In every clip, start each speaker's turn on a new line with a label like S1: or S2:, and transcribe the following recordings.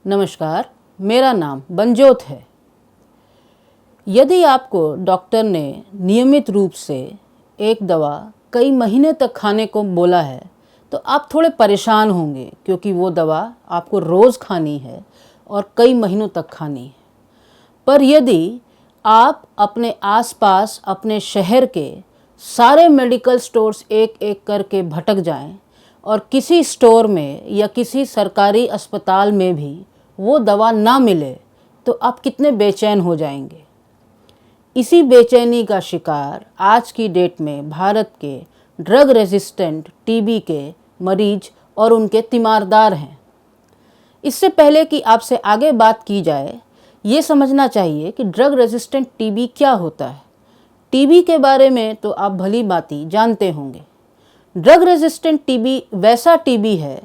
S1: नमस्कार, मेरा नाम बनजोत है। यदि आपको डॉक्टर ने नियमित रूप से एक दवा कई महीने तक खाने को बोला है तो आप थोड़े परेशान होंगे, क्योंकि वो दवा आपको रोज़ खानी है और कई महीनों तक खानी है। पर यदि आप अपने आसपास अपने शहर के सारे मेडिकल स्टोर्स एक एक करके भटक जाएं और किसी स्टोर में या किसी सरकारी अस्पताल में भी वो दवा ना मिले तो आप कितने बेचैन हो जाएंगे। इसी बेचैनी का शिकार आज की डेट में भारत के ड्रग रेजिस्टेंट टीबी के मरीज और उनके तीमारदार हैं। इससे पहले कि आपसे आगे बात की जाए, ये समझना चाहिए कि ड्रग रेजिस्टेंट टीबी क्या होता है। टीबी के बारे में तो आप भली भांति जानते होंगे। ड्रग रेजिस्टेंट टीबी वैसा टीबी है,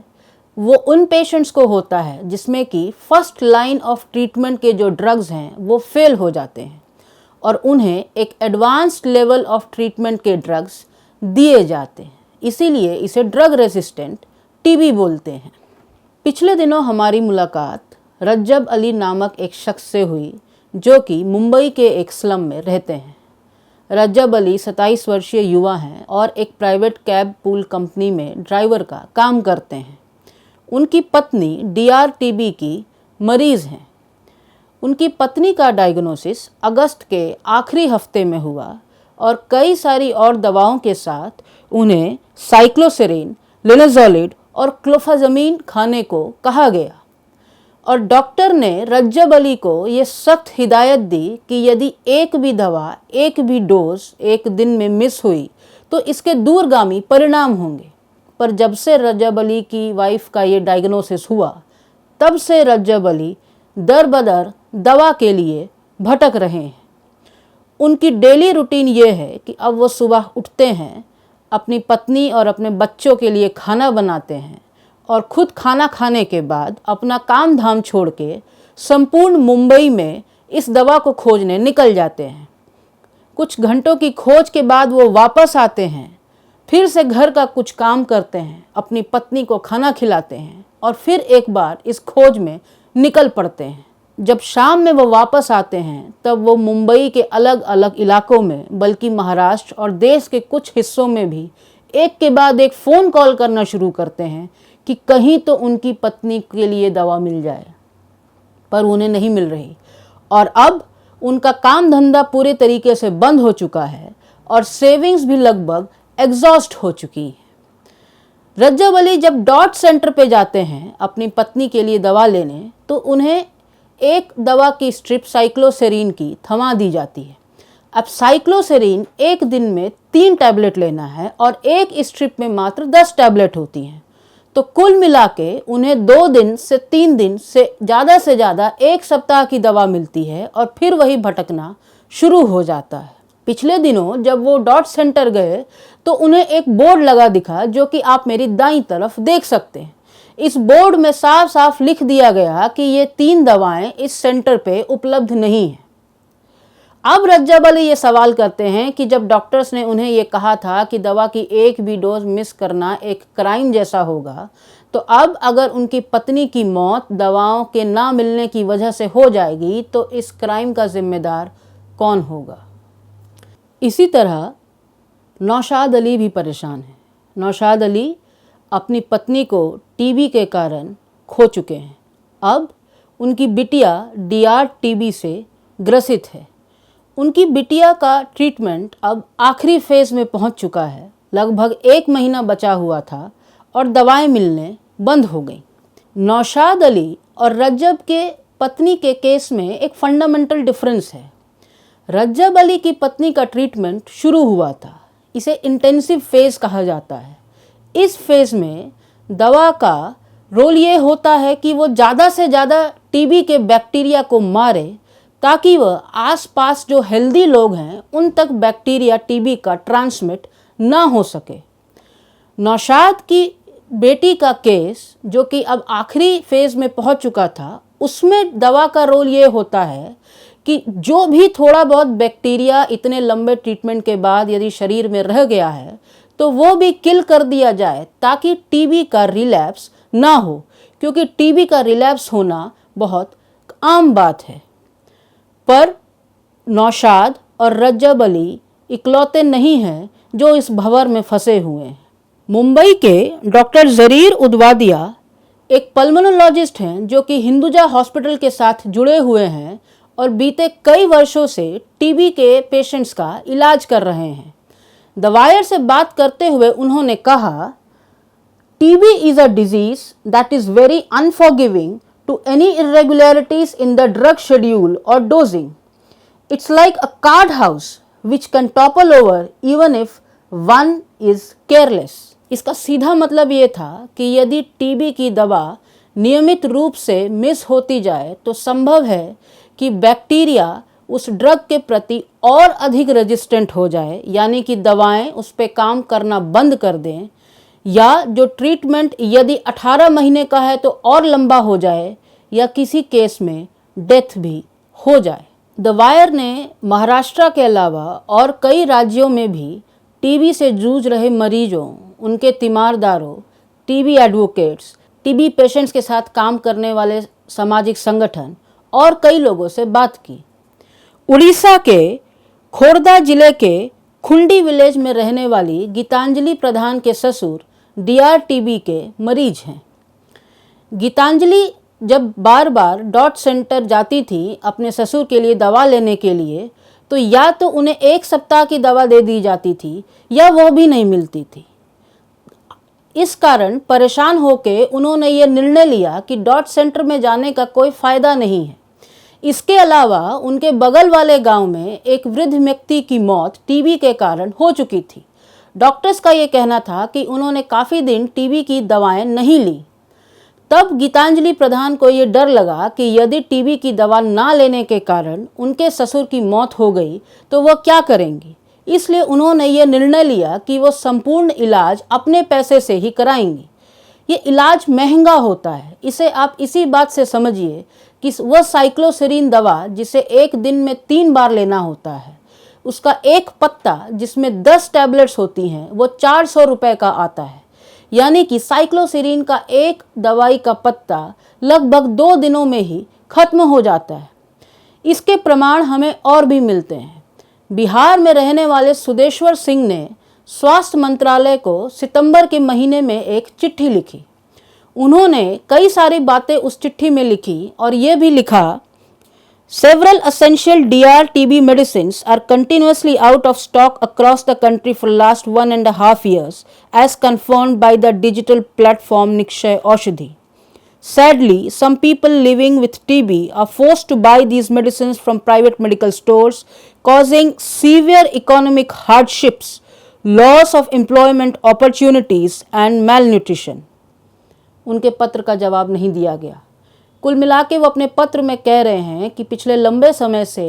S1: वो उन पेशेंट्स को होता है जिसमें कि फर्स्ट लाइन ऑफ ट्रीटमेंट के जो ड्रग्स हैं वो फेल हो जाते हैं और उन्हें एक एडवांस्ड लेवल ऑफ ट्रीटमेंट के ड्रग्स दिए जाते हैं। इसीलिए इसे ड्रग रेजिस्टेंट टीबी बोलते हैं। पिछले दिनों हमारी मुलाकात रज्जब अली नामक एक शख्स से हुई जो कि मुंबई के एक स्लम में रहते हैं। रज्जब अली 27 वर्षीय युवा हैं और एक प्राइवेट कैब पूल कंपनी में ड्राइवर का काम करते हैं। उनकी पत्नी DRTB की मरीज़ हैं। उनकी पत्नी का डायग्नोसिस अगस्त के आखिरी हफ्ते में हुआ और कई सारी और दवाओं के साथ उन्हें साइक्लोसेरिन, लिनाजोलिड और क्लोफाजमीन खाने को कहा गया और डॉक्टर ने रज्जब अली को ये सख्त हिदायत दी कि यदि एक भी दवा, एक भी डोज एक दिन में मिस हुई तो इसके दूरगामी परिणाम होंगे। पर जब से रज्जब अली की वाइफ का ये डायग्नोसिस हुआ, तब से रज्जब अली दर बदर दवा के लिए भटक रहे हैं। उनकी डेली रूटीन ये है कि अब वो सुबह उठते हैं, अपनी पत्नी और अपने बच्चों के लिए खाना बनाते हैं और खुद खाना खाने के बाद अपना काम धाम छोड़ के संपूर्ण मुंबई में इस दवा को खोजने निकल जाते हैं। कुछ घंटों की खोज के बाद वो वापस आते हैं, फिर से घर का कुछ काम करते हैं, अपनी पत्नी को खाना खिलाते हैं और फिर एक बार इस खोज में निकल पड़ते हैं। जब शाम में वो वापस आते हैं तब वो मुंबई के अलग अलग इलाकों में, बल्कि महाराष्ट्र और देश के कुछ हिस्सों में भी एक के बाद एक फ़ोन कॉल करना शुरू करते हैं कि कहीं तो उनकी पत्नी के लिए दवा मिल जाए, पर उन्हें नहीं मिल रही। और अब उनका काम धंधा पूरे तरीके से बंद हो चुका है और सेविंग्स भी लगभग एग्जॉस्ट हो चुकी है। रज्जब अली जब डॉट सेंटर पे जाते हैं अपनी पत्नी के लिए दवा लेने, तो उन्हें एक दवा की स्ट्रिप साइक्लोसेरिन की थमा दी जाती है। अब साइक्लोसेरिन एक दिन में 3 टैबलेट लेना है और एक स्ट्रिप में मात्र 10 टैबलेट होती हैं। तो कुल मिला के उन्हें 2 दिन से 3 दिन से ज़्यादा 1 सप्ताह की दवा मिलती है और फिर वही भटकना शुरू हो जाता है। पिछले दिनों जब वो डॉट सेंटर गए तो उन्हें एक बोर्ड लगा दिखा, जो कि आप मेरी दाईं तरफ देख सकते हैं। इस बोर्ड में साफ साफ लिख दिया गया कि ये 3 दवाएं इस सेंटर पे उपलब्ध नहीं हैं। अब रज्जब अली ये सवाल करते हैं कि जब डॉक्टर्स ने उन्हें ये कहा था कि दवा की एक भी डोज मिस करना एक क्राइम जैसा होगा, तो अब अगर उनकी पत्नी की मौत दवाओं के ना मिलने की वजह से हो जाएगी तो इस क्राइम का जिम्मेदार कौन होगा। इसी तरह नौशाद अली भी परेशान है। नौशाद अली अपनी पत्नी को टीबी के कारण खो चुके हैं। अब उनकी बिटिया DRTB से ग्रसित है। उनकी बिटिया का ट्रीटमेंट अब आखिरी फेज़ में पहुंच चुका है। लगभग 1 महीना बचा हुआ था और दवाएं मिलने बंद हो गई। नौशाद अली और रज्जब के पत्नी के केस में एक फंडामेंटल डिफरेंस है। रज्जब अली की पत्नी का ट्रीटमेंट शुरू हुआ था, इसे इंटेंसिव फेज़ कहा जाता है। इस फेज़ में दवा का रोल ये होता है कि वो ज़्यादा से ज़्यादा टीबी के बैक्टीरिया को मारे, ताकि वह आसपास जो हेल्दी लोग हैं उन तक बैक्टीरिया टीबी का ट्रांसमिट ना हो सके। नौशाद की बेटी का केस, जो कि अब आखिरी फेज़ में पहुंच चुका था, उसमें दवा का रोल ये होता है कि जो भी थोड़ा बहुत बैक्टीरिया इतने लंबे ट्रीटमेंट के बाद यदि शरीर में रह गया है तो वो भी किल कर दिया जाए, ताकि टीबी का रिलैप्स ना हो, क्योंकि टीबी का रिलैप्स होना बहुत आम बात है। पर नौशाद और रज्जब अली इकलौते नहीं हैं जो इस भंवर में फंसे हुए हैं। मुंबई के डॉक्टर जरीर उदवादिया एक पल्मोनोलॉजिस्ट हैं जो कि हिंदुजा हॉस्पिटल के साथ जुड़े हुए हैं और बीते कई वर्षों से टीबी के पेशेंट्स का इलाज कर रहे हैं। द वायर से बात करते हुए उन्होंने कहा, TB is a disease that is very unforgiving to any irregularities in the drug schedule और dosing. It's like a card house which can topple over even if one is careless. इसका सीधा मतलब ये था कि यदि टीबी की दवा नियमित रूप से मिस होती जाए तो संभव है कि बैक्टीरिया उस ड्रग के प्रति और अधिक रेजिस्टेंट हो जाए, यानी कि दवाएं उस पर काम करना बंद कर दें, या जो ट्रीटमेंट यदि 18 महीने का है तो और लंबा हो जाए, या किसी केस में डेथ भी हो जाए। द वायर ने महाराष्ट्र के अलावा और कई राज्यों में भी टीबी से जूझ रहे मरीजों, उनके तीमारदारों, टीबी एडवोकेट्स, टीबी पेशेंट्स के साथ काम करने वाले सामाजिक संगठन और कई लोगों से बात की। उड़ीसा के खोर्दा जिले के खुंडी विलेज में रहने वाली गीतांजलि प्रधान के ससुर डीआर टीबी के मरीज हैं। गीतांजलि जब बार बार डॉट सेंटर जाती थी अपने ससुर के लिए दवा लेने के लिए, तो या तो उन्हें 1 सप्ताह की दवा दे दी जाती थी या वो भी नहीं मिलती थी। इस कारण परेशान होकर उन्होंने ये निर्णय लिया कि डॉट सेंटर में जाने का कोई फ़ायदा नहीं है। इसके अलावा उनके बगल वाले गांव में एक वृद्ध व्यक्ति की मौत टीबी के कारण हो चुकी थी। डॉक्टर्स का ये कहना था कि उन्होंने काफ़ी दिन टीबी की दवाएं नहीं ली। तब गीतांजलि प्रधान को ये डर लगा कि यदि टीबी की दवा ना लेने के कारण उनके ससुर की मौत हो गई तो वह क्या करेंगी। इसलिए उन्होंने ये निर्णय लिया कि वो संपूर्ण इलाज अपने पैसे से ही कराएंगी। ये इलाज महंगा होता है। इसे आप इसी बात से समझिए कि वह साइक्लोसेरिन दवा जिसे एक दिन में 3 बार लेना होता है, उसका एक पत्ता जिसमें 10 टैबलेट्स होती हैं वो 400 रुपये का आता है। यानी कि साइक्लोसेरिन का एक दवाई का पत्ता लगभग 2 दिनों में ही खत्म हो जाता है। इसके प्रमाण हमें और भी मिलते हैं। बिहार में रहने वाले सुदेश्वर सिंह ने स्वास्थ्य मंत्रालय को सितंबर के महीने में एक चिट्ठी लिखी। उन्होंने कई सारी बातें उस चिट्ठी में लिखी और ये भी लिखा, Several essential DR-TB medicines are continuously out of stock across the country for last 1.5 years, as confirmed by the digital platform Nikshay Aushadhi. Sadly, some people living with TB are forced to buy these medicines from private medical stores, causing severe economic hardships, loss of employment opportunities and malnutrition. उनके पत्र का जवाब नहीं दिया गया। कुल मिला के वो अपने पत्र में कह रहे हैं कि पिछले लंबे समय से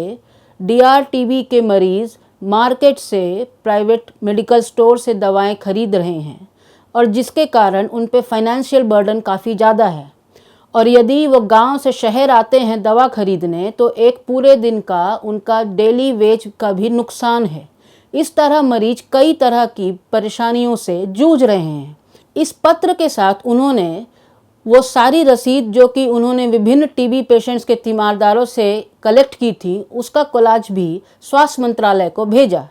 S1: DR-TB के मरीज़ मार्केट से, प्राइवेट मेडिकल स्टोर से दवाएं खरीद रहे हैं और जिसके कारण उन पे फाइनेंशियल बर्डन काफ़ी ज़्यादा है। और यदि वो गांव से शहर आते हैं दवा खरीदने तो एक पूरे दिन का उनका डेली वेज का भी नुकसान है। इस तरह मरीज कई तरह की परेशानियों से जूझ रहे हैं। इस पत्र के साथ उन्होंने वो सारी रसीद जो कि उन्होंने विभिन्न टीबी पेशेंट्स के तीमारदारों से कलेक्ट की थी, उसका कोलाज भी स्वास्थ्य मंत्रालय को भेजा।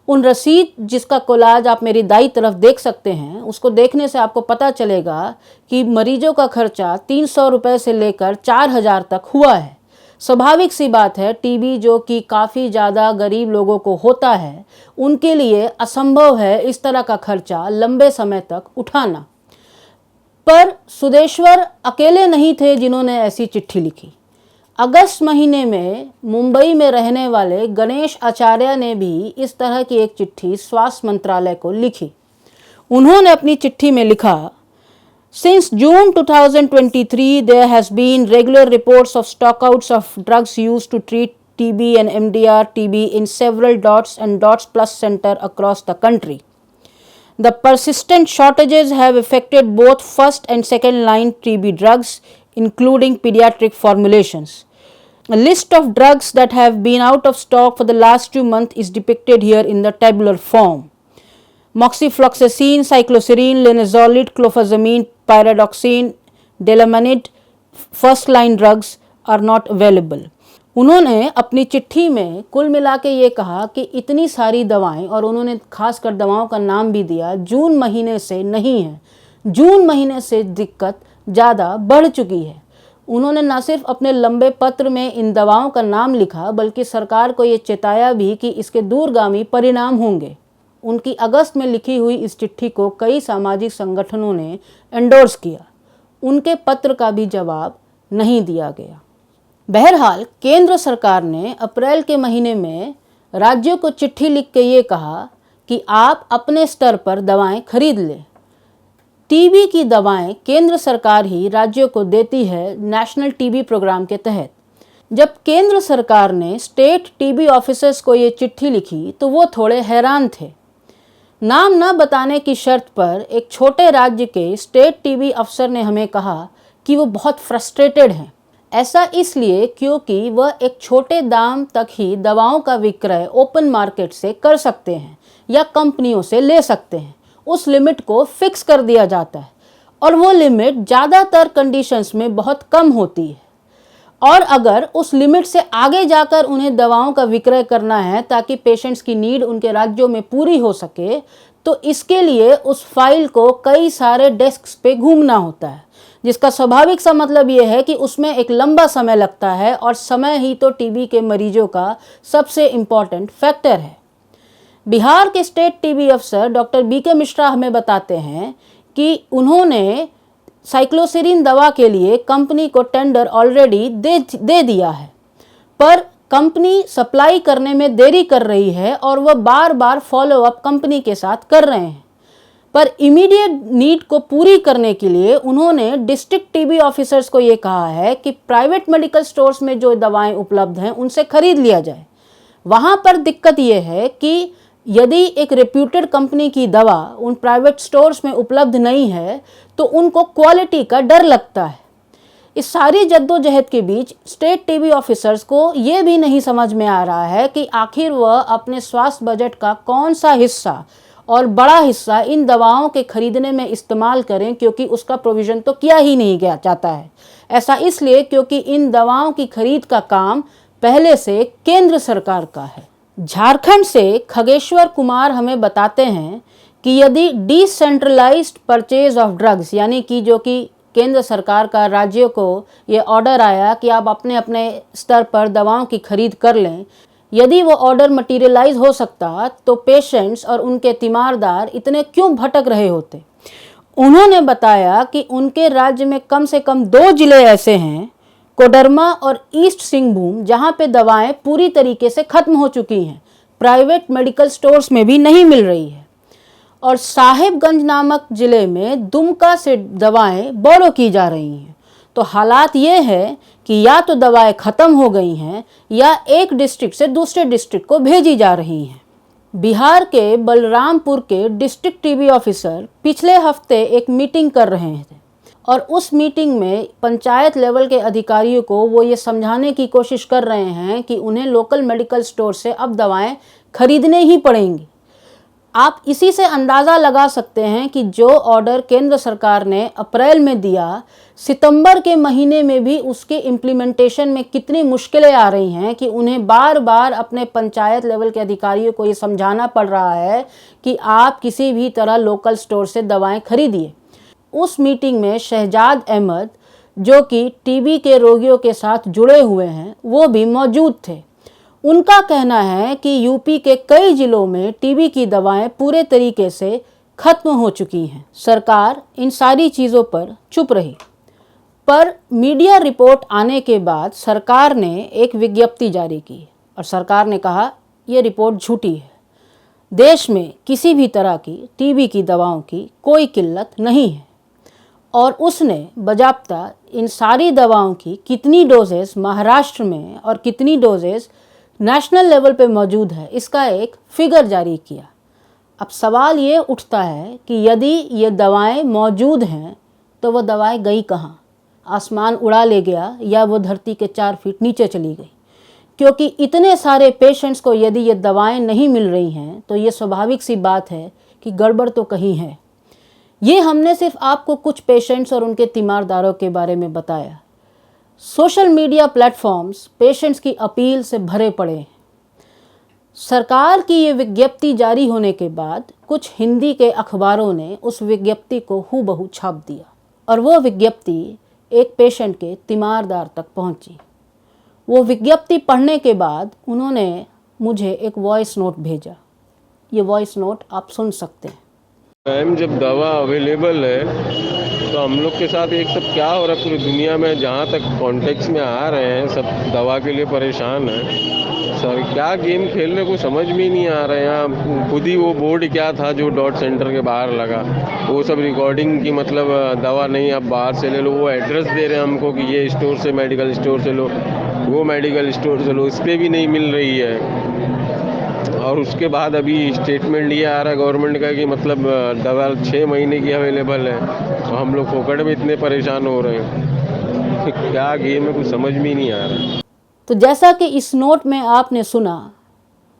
S1: उन रसीद जिसका कोलाज आप मेरी दाईं तरफ देख सकते हैं, उसको देखने से आपको पता चलेगा कि मरीजों का खर्चा 300 रुपये से लेकर 4000 तक हुआ है। स्वाभाविक सी बात है, टीबी जो कि काफ़ी ज़्यादा गरीब लोगों को होता है, उनके लिए असंभव है इस तरह का खर्चा लंबे समय तक उठाना। पर सुदेश्वर अकेले नहीं थे जिन्होंने ऐसी चिट्ठी लिखी। अगस्त महीने में मुंबई में रहने वाले गणेश आचार्य ने भी इस तरह की एक चिट्ठी स्वास्थ्य मंत्रालय को लिखी। उन्होंने अपनी चिट्ठी में लिखा, Since June 2023, there has been regular reports of stockouts of drugs used to treat TB and MDR-TB in several DOTS and DOTS Plus centers across the country. The persistent shortages have affected both first and second line TB drugs, including pediatric formulations. A list of drugs that have been out of stock for the last 2 months is depicted here in the tabular form. Moxifloxacin, cycloserine, linezolid, clofazimine, pyridoxine, delamanid, first line drugs are not available. उन्होंने अपनी चिट्ठी में कुल मिला के ये कहा कि इतनी सारी दवाएं, और उन्होंने खासकर दवाओं का नाम भी दिया, जून महीने से नहीं है। जून महीने से दिक्कत ज़्यादा बढ़ चुकी है। उन्होंने न सिर्फ अपने लंबे पत्र में इन दवाओं का नाम लिखा, बल्कि सरकार को ये चेताया भी कि इसके दूरगामी परिणाम होंगे। उनकी अगस्त में लिखी हुई इस चिट्ठी को कई सामाजिक संगठनों ने एंडोर्स किया। उनके पत्र का भी जवाब नहीं दिया गया। बहरहाल केंद्र सरकार ने अप्रैल के महीने में राज्यों को चिट्ठी लिख के ये कहा कि आप अपने स्तर पर दवाएं खरीद लें। टीबी की दवाएं केंद्र सरकार ही राज्यों को देती है नेशनल टीबी प्रोग्राम के तहत। जब केंद्र सरकार ने स्टेट टीबी ऑफिसर्स को ये चिट्ठी लिखी तो वो थोड़े हैरान थे। नाम न बताने की शर्त पर एक छोटे राज्य के स्टेट टीबी अफसर ने हमें कहा कि वो बहुत फ्रस्ट्रेटेड हैं। ऐसा इसलिए क्योंकि वह एक छोटे दाम तक ही दवाओं का विक्रय ओपन मार्केट से कर सकते हैं या कंपनियों से ले सकते हैं। उस लिमिट को फिक्स कर दिया जाता है और वो लिमिट ज़्यादातर कंडीशंस में बहुत कम होती है। और अगर उस लिमिट से आगे जाकर उन्हें दवाओं का विक्रय करना है ताकि पेशेंट्स की नीड उनके राज्यों में पूरी हो सके, तो इसके लिए उस फाइल को कई सारे डेस्क पे घूमना होता है, जिसका स्वाभाविक सा मतलब ये है कि उसमें एक लंबा समय लगता है, और समय ही तो टीबी के मरीजों का सबसे इम्पॉर्टेंट फैक्टर है। बिहार के स्टेट टीबी अफसर डॉक्टर बीके मिश्रा हमें बताते हैं कि उन्होंने साइक्लोसिरिन दवा के लिए कंपनी को टेंडर ऑलरेडी दे दिया है, पर कंपनी सप्लाई करने में देरी कर रही है और वह बार बार फॉलोअप कंपनी के साथ कर रहे हैं। पर इमीडिएट नीड को पूरी करने के लिए उन्होंने डिस्ट्रिक्ट टीबी ऑफिसर्स को ये कहा है कि प्राइवेट मेडिकल स्टोर्स में जो दवाएं उपलब्ध हैं उनसे खरीद लिया जाए। वहाँ पर दिक्कत ये है कि यदि एक रेप्यूटेड कंपनी की दवा उन प्राइवेट स्टोर्स में उपलब्ध नहीं है तो उनको क्वालिटी का डर लगता है। इस सारी जद्दोजहद के बीच स्टेट टीबी ऑफिसर्स को ये भी नहीं समझ में आ रहा है कि आखिर वह अपने स्वास्थ्य बजट का कौन सा हिस्सा और बड़ा हिस्सा इन दवाओं के खरीदने में इस्तेमाल करें, क्योंकि उसका प्रोविज़न तो किया ही नहीं गया जाता है। ऐसा इसलिए क्योंकि इन दवाओं की खरीद का काम पहले से केंद्र सरकार का है। झारखंड से खगेश्वर कुमार हमें बताते हैं कि यदि डिसेंट्रलाइज्ड परचेज ऑफ ड्रग्स, यानी कि जो कि केंद्र सरकार का राज्यों को ये ऑर्डर आया कि आप अपने अपने स्तर पर दवाओं की खरीद कर लें, यदि वो ऑर्डर मटीरियलाइज हो सकता तो पेशेंट्स और उनके तीमारदार इतने क्यों भटक रहे होते। उन्होंने बताया कि उनके राज्य में कम से कम 2 जिले ऐसे हैं, कोडरमा और ईस्ट सिंहभूम, जहां पे दवाएं पूरी तरीके से खत्म हो चुकी हैं, प्राइवेट मेडिकल स्टोर्स में भी नहीं मिल रही है। और साहिबगंज नामक जिले में दुमका से दवाएं बोरो की जा रही हैं। तो हालात ये है कि या तो दवाएं ख़त्म हो गई हैं या एक डिस्ट्रिक्ट से दूसरे डिस्ट्रिक्ट को भेजी जा रही हैं। बिहार के बलरामपुर के डिस्ट्रिक्ट टीबी ऑफिसर पिछले हफ्ते एक मीटिंग कर रहे थे और उस मीटिंग में पंचायत लेवल के अधिकारियों को वो ये समझाने की कोशिश कर रहे हैं कि उन्हें लोकल मेडिकल स्टोर से अब दवाएं खरीदने ही पड़ेंगी। आप इसी से अंदाज़ा लगा सकते हैं कि जो ऑर्डर केंद्र सरकार ने अप्रैल में दिया, सितंबर के महीने में भी उसके इम्प्लीमेंटेशन में कितनी मुश्किलें आ रही हैं कि उन्हें बार बार अपने पंचायत लेवल के अधिकारियों को ये समझाना पड़ रहा है कि आप किसी भी तरह लोकल स्टोर से दवाएं खरीदिए। उस मीटिंग में शहजाद अहमद, जो कि टीबी के रोगियों के साथ जुड़े हुए हैं, वो भी मौजूद थे। उनका कहना है कि यूपी के कई जिलों में टीबी की दवाएं पूरे तरीके से खत्म हो चुकी हैं। सरकार इन सारी चीज़ों पर चुप रही, पर मीडिया रिपोर्ट आने के बाद सरकार ने एक विज्ञप्ति जारी की और सरकार ने कहा यह रिपोर्ट झूठी है। देश में किसी भी तरह की टीबी की दवाओं की कोई किल्लत नहीं है और उसने बजाप्ता इन सारी दवाओं की कितनी डोजेस महाराष्ट्र में और कितनी डोजेस नेशनल लेवल पे मौजूद है, इसका एक फिगर जारी किया। अब सवाल ये उठता है कि यदि ये दवाएं मौजूद हैं तो वह दवाएं गई कहाँ? आसमान उड़ा ले गया या वो धरती के 4 फीट नीचे चली गई? क्योंकि इतने सारे पेशेंट्स को यदि ये दवाएं नहीं मिल रही हैं तो ये स्वाभाविक सी बात है कि गड़बड़ तो कहीं है। ये हमने सिर्फ आपको कुछ पेशेंट्स और उनके तीमारदारों के बारे में बताया, सोशल मीडिया प्लेटफॉर्म्स पेशेंट्स की अपील से भरे पड़े हैं। सरकार की ये विज्ञप्ति जारी होने के बाद कुछ हिंदी के अखबारों ने उस विज्ञप्ति को हूबहू छाप दिया और वो विज्ञप्ति एक पेशेंट के तीमारदार तक पहुंची। वो विज्ञप्ति पढ़ने के बाद उन्होंने मुझे एक वॉइस नोट भेजा। ये वॉइस नोट आप सुन सकते हैं।
S2: मैम, जब दवा अवेलेबल है तो हम लोग के साथ एक सब क्या हो रहा है पूरी दुनिया में, जहाँ तक कॉन्टेक्स्ट में आ रहे हैं सब दवा के लिए परेशान हैं सर। क्या गेम खेल रहे को समझ में ही नहीं आ रहा है। यहाँ खुद ही वो बोर्ड क्या था जो डॉट सेंटर के बाहर लगा, वो सब रिकॉर्डिंग की, मतलब दवा नहीं आप बाहर से ले लो। वो एड्रेस दे रहे हैं हमको कि ये स्टोर से, मेडिकल स्टोर से लो, वो मेडिकल स्टोर से लो, इस पर भी नहीं मिल रही है। और उसके बाद अभी स्टेटमेंट ये आ रहा है गवर्नमेंट का कि मतलब दवा 6 महीने की अवेलेबल है, तो हम लोग फोकट में इतने परेशान हो रहे हैं। क्या गेम है कुछ समझ में ही नहीं आ रहा।
S1: तो जैसा कि इस नोट में आपने सुना,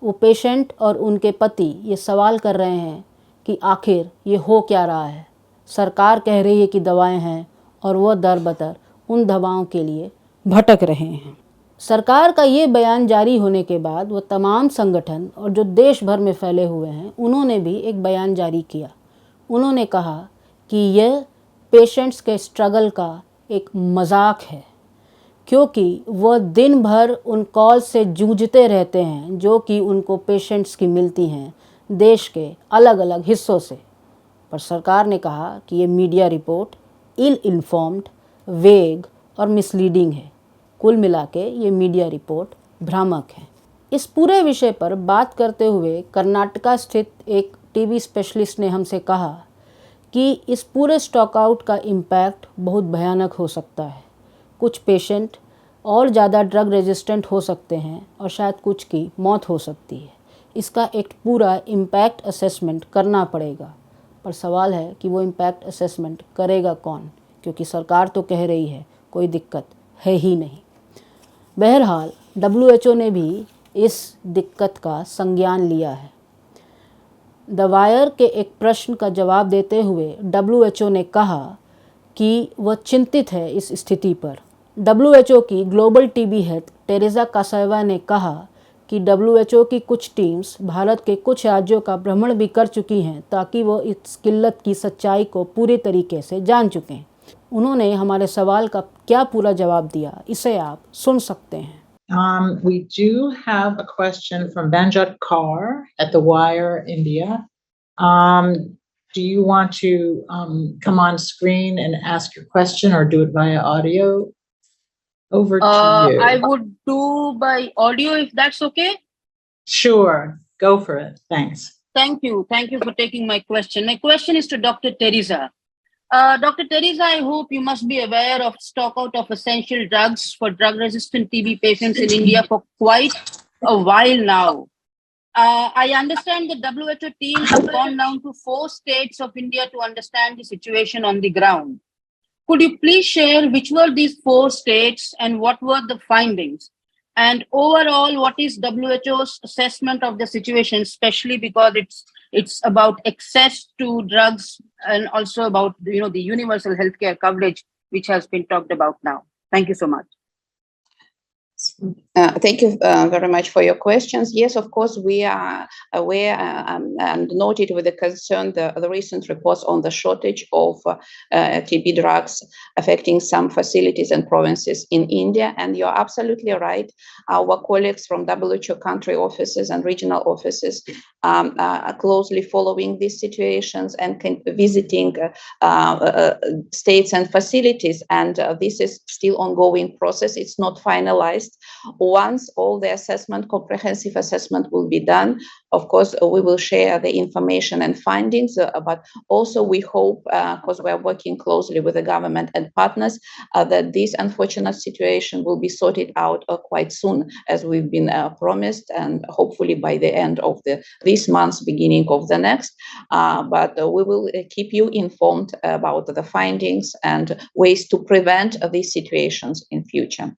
S1: वो पेशेंट और उनके पति ये सवाल कर रहे हैं कि आखिर ये हो क्या रहा है। सरकार कह रही है कि दवाएं हैं और वो दर बदर उन दवाओं के लिए भटक रहे हैं। सरकार का ये बयान जारी होने के बाद वो तमाम संगठन और जो देश भर में फैले हुए हैं उन्होंने भी एक बयान जारी किया। उन्होंने कहा कि यह पेशेंट्स के स्ट्रगल का एक मजाक है, क्योंकि वह दिन भर उन कॉल से जूझते रहते हैं जो कि उनको पेशेंट्स की मिलती हैं देश के अलग अलग हिस्सों से। पर सरकार ने कहा कि ये मीडिया रिपोर्ट इल इन्फॉर्म्ड, वेग और मिसलीडिंग है। कुल मिला के ये मीडिया रिपोर्ट भ्रामक है। इस पूरे विषय पर बात करते हुए कर्नाटका स्थित एक टीबी स्पेशलिस्ट ने हमसे कहा कि इस पूरे स्टॉकआउट का इम्पैक्ट बहुत भयानक हो सकता है। कुछ पेशेंट और ज़्यादा ड्रग रेजिस्टेंट हो सकते हैं और शायद कुछ की मौत हो सकती है। इसका एक पूरा इम्पैक्ट असेसमेंट करना पड़ेगा। पर सवाल है कि वो इम्पैक्ट असेसमेंट करेगा कौन, क्योंकि सरकार तो कह रही है कोई दिक्कत है ही नहीं। बहरहाल WHO ने भी इस दिक्कत का संज्ञान लिया है। द वायर के एक प्रश्न का जवाब देते हुए WHO ने कहा कि वह चिंतित है इस स्थिति पर। WHO की ग्लोबल टीबी हेड टेरेसा कासाएवा ने कहा कि WHO की कुछ टीम्स भारत के कुछ राज्यों का भ्रमण भी कर चुकी हैं ताकि वो इस किल्लत की सच्चाई को पूरे तरीके से जान चुकें। उन्होंने हमारे सवाल का क्या पूरा जवाब दिया, इसे आप सुन सकते हैं।
S3: We do have a question from Banjot Kaur at The Wire, India. Do you want to come on screen and ask your question, or do it via audio? Over to you.
S4: I would do by audio if that's okay.
S3: Sure, go for it. Thanks.
S4: Thank you. Thank you for taking my question. My question is to Dr. Teresa. Dr. Teresa, I hope you must be aware of stockout of essential drugs for drug-resistant TB patients in India for quite a while now. I understand the WHO team have gone down to 4 states of India to understand the situation on the ground. Could you please share which were these 4 states and what were the findings? And overall, what is WHO's assessment of the situation, especially because it's about access to drugs and also about the universal healthcare coverage, which has been talked about now. Thank you so much.
S5: Thank you very much for your questions. Yes, of course, we are aware and noted with the concern the recent reports on the shortage of TB drugs affecting some facilities and provinces in India. And you're absolutely right. Our colleagues from WHO country offices and regional offices are closely following these situations and visiting states and facilities. And this is still ongoing process. It's not finalized. Once all the comprehensive assessment will be done, of course, we will share the information and findings, but also we hope, because we are working closely with the government and partners, that this unfortunate situation will be sorted out quite soon, as we've been promised, and hopefully by the end of this month, beginning of the next. But we will keep you informed about the findings and ways to prevent these situations in future.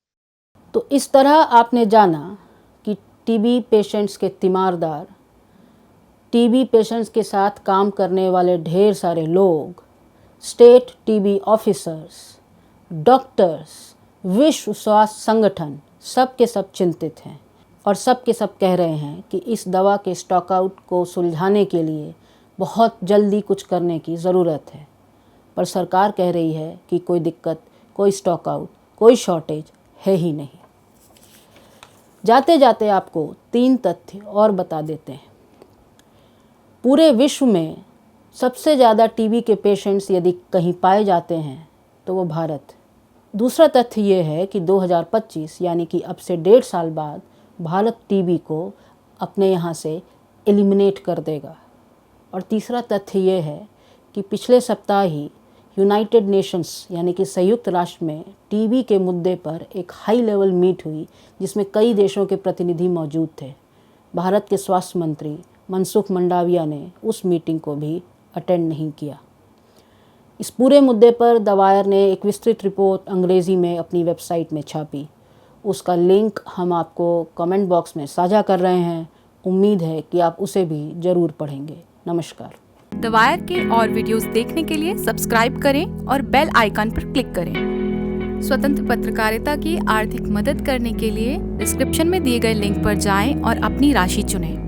S1: तो इस तरह आपने जाना कि TB patients के तीमारदार, TB patients के साथ काम करने वाले ढेर सारे लोग, स्टेट टीबी ऑफिसर्स, डॉक्टर्स, विश्व स्वास्थ्य संगठन सब के सब चिंतित हैं और सब के सब कह रहे हैं कि इस दवा के स्टॉक आउट को सुलझाने के लिए बहुत जल्दी कुछ करने की ज़रूरत है। पर सरकार कह रही है कि कोई दिक्कत, कोई स्टॉक आउट, कोई शॉर्टेज है ही नहीं। जाते जाते आपको 3 तथ्य और बता देते हैं। पूरे विश्व में सबसे ज़्यादा टीबी के पेशेंट्स यदि कहीं पाए जाते हैं तो वो भारत। दूसरा तथ्य ये है कि 2025 यानी कि अब से 1.5 साल बाद भारत टीबी को अपने यहाँ से एलिमिनेट कर देगा। और तीसरा तथ्य ये है कि पिछले सप्ताह ही यूनाइटेड नेशंस यानी कि संयुक्त राष्ट्र में टीबी के मुद्दे पर एक हाई लेवल मीट हुई जिसमें कई देशों के प्रतिनिधि मौजूद थे। भारत के स्वास्थ्य मंत्री मनसुख मंडाविया ने उस मीटिंग को भी अटेंड नहीं किया। इस पूरे मुद्दे पर द वायर ने एक विस्तृत रिपोर्ट अंग्रेज़ी में अपनी वेबसाइट में छापी। उसका लिंक हम आपको कमेंट बॉक्स में साझा कर रहे हैं। उम्मीद है कि आप उसे भी ज़रूर पढ़ेंगे। नमस्कार।
S6: द वायर के और वीडियोस देखने के लिए सब्सक्राइब करें और बेल आइकन पर क्लिक करें। स्वतंत्र पत्रकारिता की आर्थिक मदद करने के लिए डिस्क्रिप्शन में दिए गए लिंक पर जाएं और अपनी राशि चुनें।